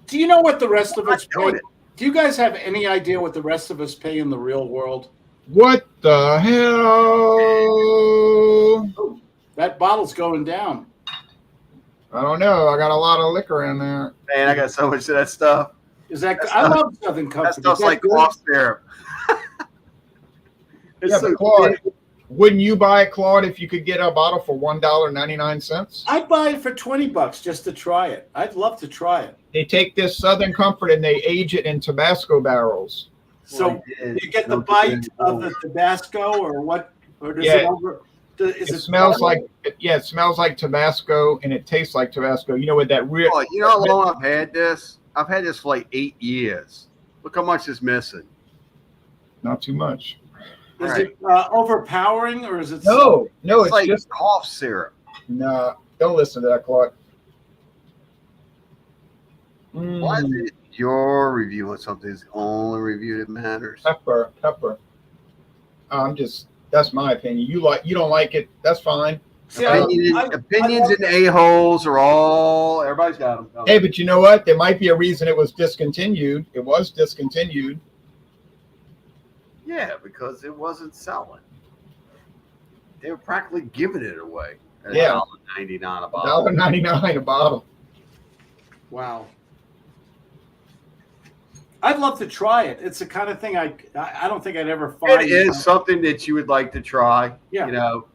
Speaker 3: Do you know what the rest of us
Speaker 1: I'm doing
Speaker 3: pay?
Speaker 1: it.
Speaker 3: Do you guys have any idea what the rest of us pay in the real world?
Speaker 2: What the hell?
Speaker 3: That bottle's going down.
Speaker 2: I don't know. I got a lot of liquor in there.
Speaker 1: Man, I got so much of that stuff.
Speaker 3: Is that?
Speaker 1: That's
Speaker 3: I
Speaker 1: not-
Speaker 3: love Southern Comfort.
Speaker 1: That stuff's
Speaker 3: Is that
Speaker 1: like
Speaker 3: good?
Speaker 1: cough syrup.
Speaker 2: Yeah, but Claude, wouldn't you buy it, Claude, if you could get a bottle for $1.99?
Speaker 3: I'd buy it for $20 just to try it. I'd love to try it.
Speaker 2: They take this Southern Comfort and they age it in Tabasco barrels.
Speaker 3: So you get the bite of the Tabasco, or what? Or does
Speaker 2: Yeah.
Speaker 3: it over? It
Speaker 2: Smells like it smells like Tabasco and it tastes like Tabasco. You know what that real?
Speaker 1: Oh, you know how long I've had this? I've had this for like 8 years. Look how much is missing.
Speaker 2: Not too much.
Speaker 3: Is
Speaker 1: Right.
Speaker 3: it overpowering, or is it?
Speaker 2: No, it's
Speaker 1: like
Speaker 2: just
Speaker 1: cough syrup.
Speaker 2: nah. Don't listen to that, Claude.
Speaker 1: Why is it your review on something is the only review that matters?
Speaker 2: Pepper. That's my opinion. You don't like it, that's fine.
Speaker 3: See,
Speaker 1: Opinions and a-holes are all, everybody's got them.
Speaker 2: Hey, but you know what? There might be a reason it was discontinued. It was discontinued.
Speaker 1: Yeah, because it wasn't selling. They were practically giving it away. At
Speaker 2: Yeah.
Speaker 1: $1.99 a bottle.
Speaker 2: $1.99 a bottle.
Speaker 3: Wow. I'd love to try it. It's the kind of thing I don't think I'd ever find.
Speaker 1: It is something that you would like to try.
Speaker 3: Yeah.
Speaker 1: You know.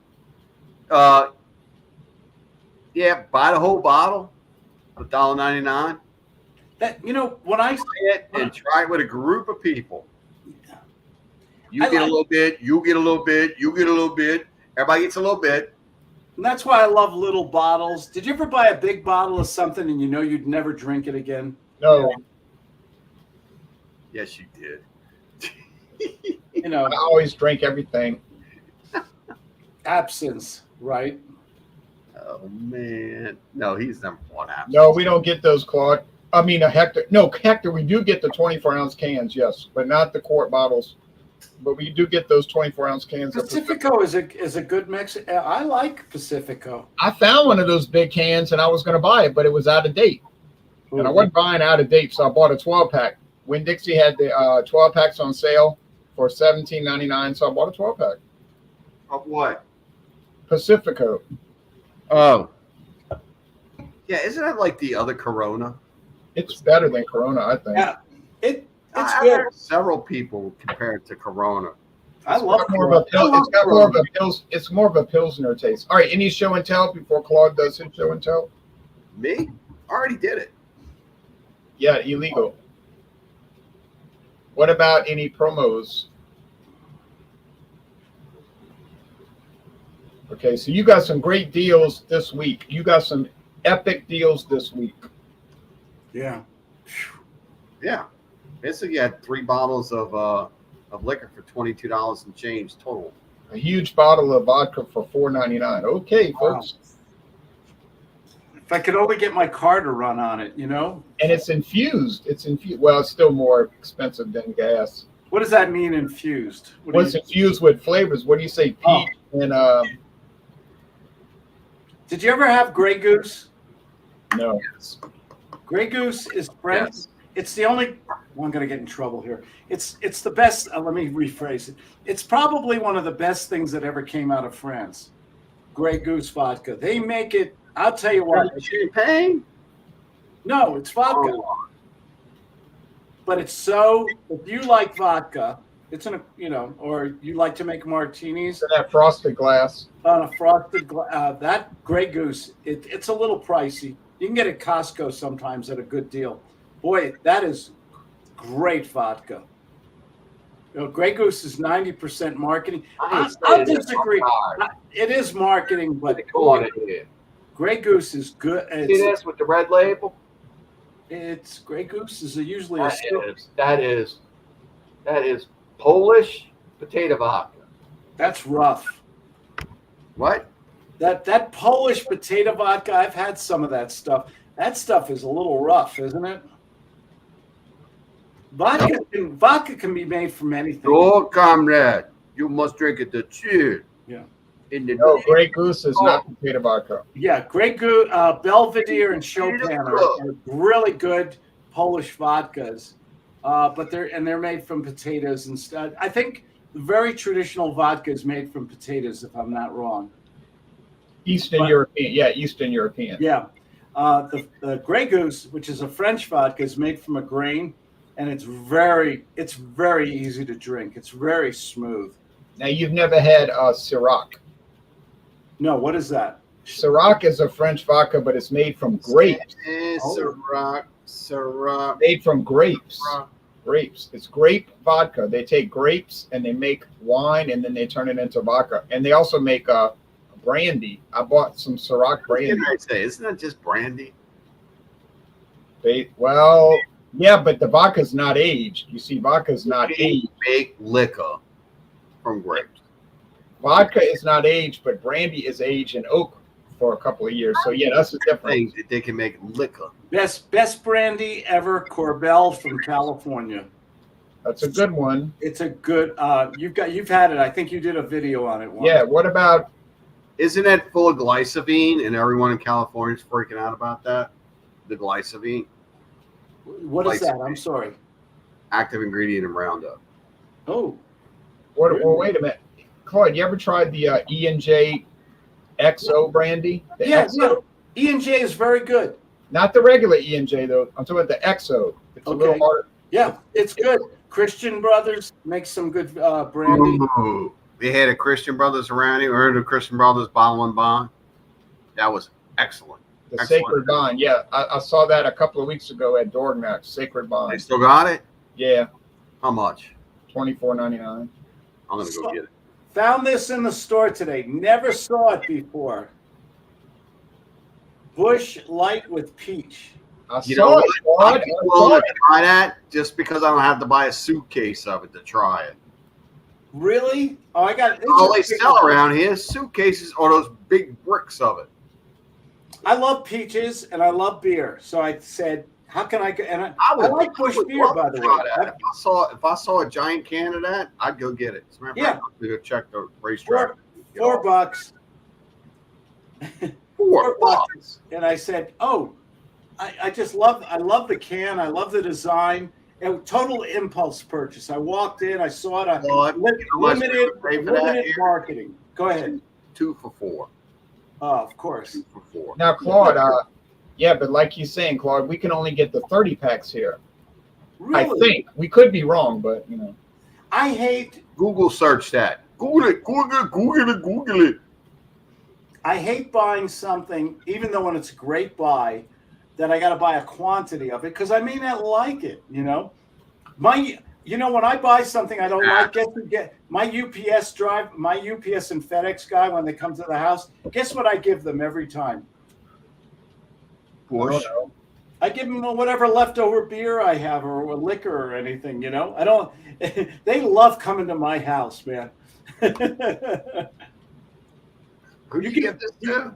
Speaker 1: Yeah, buy the whole bottle for $1.99.
Speaker 3: That, when I
Speaker 1: And try it with a group of people. You
Speaker 3: I
Speaker 1: get a
Speaker 3: like-
Speaker 1: little bit, you get a little bit, you get a little bit. Everybody gets a little bit.
Speaker 3: And that's why I love little bottles. Did you ever buy a big bottle of something and you'd never drink it again?
Speaker 2: No,
Speaker 1: Yes, you did.
Speaker 2: I always drink everything.
Speaker 3: Absinthe, right?
Speaker 1: Oh man, no, he's number one.
Speaker 2: No, we don't get those, Claude. I mean, a Hector. No, Hector, we do get the 24-ounce cans, yes, but not the quart bottles. But we do get those 24-ounce cans.
Speaker 3: Pacifico is a good mix. I like Pacifico.
Speaker 2: I found one of those big cans and I was going to buy it, but it was out of date. And I wasn't buying out of date, so I bought a 12-pack. When Dixie had the 12 packs on sale for $17.99, so I bought a 12-pack.
Speaker 1: Of what?
Speaker 2: Pacifico.
Speaker 1: Oh. Yeah, isn't that like the other Corona?
Speaker 2: It's better than Corona, I think.
Speaker 3: Yeah, it's
Speaker 1: I've
Speaker 3: good.
Speaker 1: heard several people compare it to Corona.
Speaker 3: I love
Speaker 2: It's more of a it's more of a Pilsner taste. All right, any show and tell before Claude does his show and tell?
Speaker 1: Me? I already did it.
Speaker 2: Yeah, illegal. What about any promos? Okay, so you got some great deals this week. You got some epic deals this week.
Speaker 3: Yeah.
Speaker 1: Yeah. Basically, you had 3 bottles of liquor for $22 and change total.
Speaker 2: A huge bottle of vodka for $4.99. Okay, folks.
Speaker 3: If I could only get my car to run on it,
Speaker 2: And it's infused. Well, it's still more expensive than gas.
Speaker 3: What does that mean, infused?
Speaker 2: It's infused with flavors. What do you say, peach and
Speaker 3: Did you ever have Grey Goose?
Speaker 2: no?
Speaker 1: Yes.
Speaker 3: Grey Goose is French.
Speaker 1: Yes.
Speaker 3: It's the only. Well, I'm going to get in trouble here. It's the best. Let me rephrase it. It's probably one of the best things that ever came out of France. Grey Goose vodka. They make it. I'll tell you what.
Speaker 1: Champagne?
Speaker 3: No, it's vodka.
Speaker 1: Oh,
Speaker 3: But it's so. If you like vodka, it's or you like to make martinis
Speaker 2: To that frosted glass.
Speaker 3: on a frosted. That Grey Goose. It's a little pricey. You can get it at Costco sometimes at a good deal. Boy, that is great vodka. Grey Goose is 90% marketing. I'll disagree. It is marketing, but Grey Goose is good.
Speaker 1: See this with the red label?
Speaker 3: It's Grey Goose is usually a
Speaker 1: That is Polish potato vodka.
Speaker 3: That's rough.
Speaker 1: What?
Speaker 3: That Polish potato vodka, I've had some of that stuff. That stuff is a little rough, isn't it? Vodka can be made from anything.
Speaker 1: Oh, comrade, you must drink it the chill.
Speaker 3: Yeah.
Speaker 2: No, Grey Goose is not potato vodka.
Speaker 3: Yeah, Grey Goose, Belvedere and Chopin are really good Polish vodkas, but they're made from potatoes instead. I think the very traditional vodka is made from potatoes, if I'm not wrong.
Speaker 2: Eastern European. Yeah, Eastern European.
Speaker 3: Yeah. The Grey Goose, which is a French vodka, is made from a grain, and it's very easy to drink. It's very smooth.
Speaker 2: Now you've never had Ciroc.
Speaker 3: No, what is that?
Speaker 2: Ciroc is a French vodka, but it's made from grapes.
Speaker 1: Ciroc.
Speaker 2: Made from grapes. Grapes. It's grape vodka. They take grapes and they make wine and then they turn it into vodka. And they also make brandy. I bought some Ciroc brandy.
Speaker 1: What did I say? Isn't that just brandy?
Speaker 2: Yeah, but the vodka's not aged. You see, vodka's not aged.
Speaker 1: Make liquor from grapes.
Speaker 2: Vodka is not aged, but brandy is aged in oak for a couple of years. So yeah, that's the difference.
Speaker 1: They can make liquor.
Speaker 3: Best brandy ever, Corbel from California.
Speaker 2: That's a good one.
Speaker 3: It's a good. You've had it. I think you did a video on it once.
Speaker 2: Yeah. What about?
Speaker 1: Isn't it full of glycine? And everyone in California is freaking out about that. The glycine.
Speaker 3: What is that? I'm sorry.
Speaker 1: Active ingredient in Roundup.
Speaker 3: Oh.
Speaker 2: Well, wait a minute, Claude. You ever tried the E&J XO brandy?
Speaker 3: Yeah. E&J is very good.
Speaker 2: Not the regular E&J though. I'm talking about the XO. It's a little harder.
Speaker 3: Yeah, it's good. Christian Brothers makes some good brandy.
Speaker 1: Ooh. They had a Christian Brothers around here. Heard of Christian Brothers Bottle and Bond? That was excellent.
Speaker 2: The Sacred Bond. Yeah, I saw that a couple of weeks ago at Dorgnax. Sacred Bond.
Speaker 1: They still got it?
Speaker 2: Yeah.
Speaker 1: How much?
Speaker 2: $24.99.
Speaker 1: I'm gonna go get it.
Speaker 3: Found this in the store today. Never saw it before. Bush Light with peach.
Speaker 2: I saw it.
Speaker 1: I'm willing to try that just because I don't have to buy a suitcase of it to try it.
Speaker 3: Really? Oh, I got it.
Speaker 1: All they sell around here is suitcases or those big bricks of it.
Speaker 3: I love peaches and I love beer. So I said, how can I go? And I like Bush beer, by the way.
Speaker 1: If I saw a giant can of that, I'd go get it. As a matter of fact, I'm gonna go check the racetrack.
Speaker 3: $4. $4. And I said, oh, I love the can. I love the design. Total impulse purchase. I walked in, I saw it. Limited marketing. Go ahead.
Speaker 1: 2 for $4.
Speaker 3: Oh, of course.
Speaker 1: 2 for $4.
Speaker 2: Now, Claude, yeah, but like you're saying, Claude, we can only get the 30 packs here. Really? I think. We could be wrong, but you know.
Speaker 3: I hate
Speaker 1: Google search that. Google it.
Speaker 3: I hate buying something, even though when it's a great buy, that I got to buy a quantity of it because I may not like it. You know, when I buy something I don't like, get my UPS and FedEx guy when they come to the house. Guess what I give them every time?
Speaker 1: Bush.
Speaker 3: I give them whatever leftover beer I have or liquor or anything. You know, I don't. They love coming to my house, man.
Speaker 1: Who do you get this to?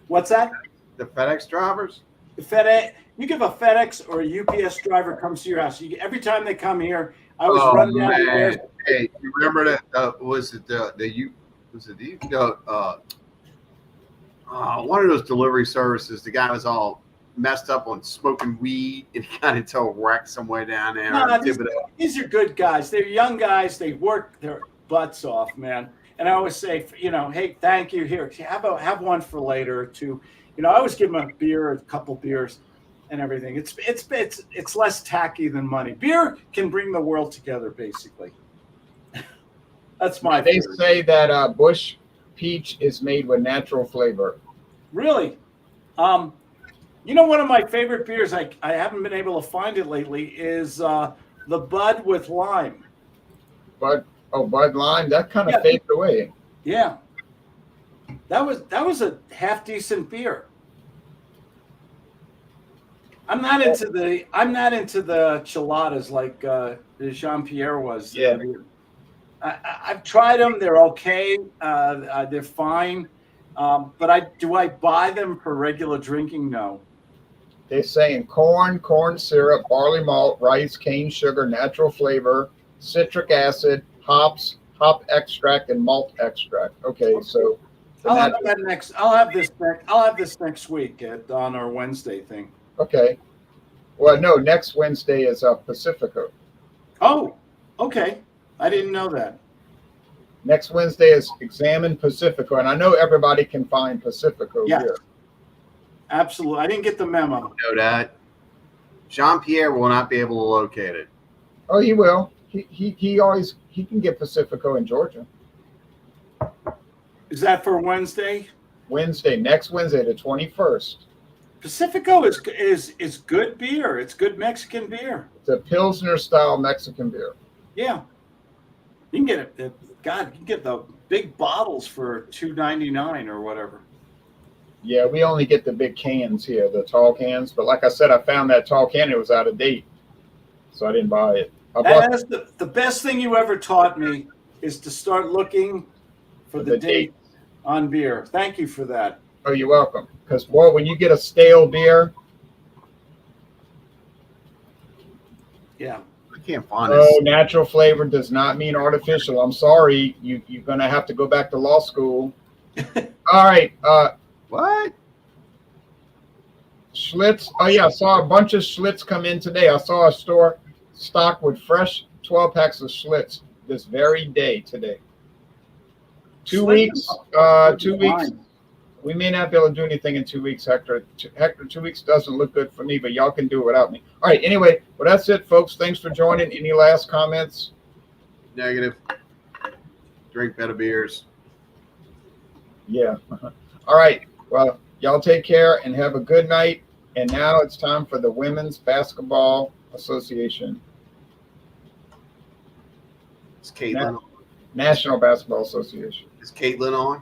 Speaker 3: What's that?
Speaker 1: The FedEx drivers?
Speaker 3: The FedEx. You give a FedEx or a UPS driver comes to your house. Every time they come here, I always run down there.
Speaker 1: Hey, you remember that? One of those delivery services. The guy was all messed up on smoking weed and he got into a wreck somewhere down there.
Speaker 3: No, these are good guys. They're young guys. They work their butts off, man. And I always say, hey, thank you. Here, have one for later or two. I always give them a beer, a couple beers, and everything. It's less tacky than money. Beer can bring the world together, basically. That's my.
Speaker 2: They say that Bush peach is made with natural flavor.
Speaker 3: Really? One of my favorite beers, I haven't been able to find it lately, is the Bud with lime.
Speaker 2: Bud Lime, that kind of faded away.
Speaker 3: Yeah. That was a half decent beer. I'm not into the chiladas like Jean-Pierre was.
Speaker 2: Yeah.
Speaker 3: I've tried them. They're okay. They're fine. But do I buy them for regular drinking? No.
Speaker 2: They're saying corn syrup, barley malt, rice, cane sugar, natural flavor, citric acid, hops, hop extract, and malt extract. Okay, so
Speaker 3: I'll have this next week on our Wednesday thing.
Speaker 2: Okay. Well, no, next Wednesday is Pacifico.
Speaker 3: Oh, okay. I didn't know that.
Speaker 2: Next Wednesday is Examine Pacifico, and I know everybody can find Pacifico here.
Speaker 3: Absolutely. I didn't get the memo.
Speaker 1: You know that. Jean-Pierre will not be able to locate it.
Speaker 2: Oh, he will. He can get Pacifico in Georgia.
Speaker 3: Is that for Wednesday?
Speaker 2: Next Wednesday, the 21st.
Speaker 3: Pacifico is good beer. It's good Mexican beer.
Speaker 2: It's a Pilsner style Mexican beer.
Speaker 3: Yeah, you can get it. God, you can get the big bottles for $2.99 or whatever.
Speaker 2: Yeah, we only get the big cans here, the tall cans. But like I said, I found that tall can. It was out of date, so I didn't buy it.
Speaker 3: That's the best thing you ever taught me is to start looking for the date on beer. Thank you for that.
Speaker 2: Oh, you're welcome. Because, boy, when you get a stale beer.
Speaker 3: Yeah.
Speaker 1: I can't find this.
Speaker 2: Oh, natural flavor does not mean artificial. I'm sorry. You're going to have to go back to law school. All right.
Speaker 1: What?
Speaker 2: Schlitz. Oh, yeah. I saw a bunch of Schlitz come in today. I saw a store stocked with fresh 12 packs of Schlitz this very day today. 2 weeks. 2 weeks. We may not be able to do anything in 2 weeks, Hector. Hector, 2 weeks doesn't look good for me, but y'all can do it without me. All right. Anyway, well, that's it, folks. Thanks for joining. Any last comments?
Speaker 1: Negative. Drink better beers.
Speaker 2: Yeah. All right. Well, y'all take care and have a good night. And now it's time for the Women's Basketball Association.
Speaker 1: Is Caitlin on?
Speaker 2: National Basketball Association.
Speaker 1: Is Caitlin on?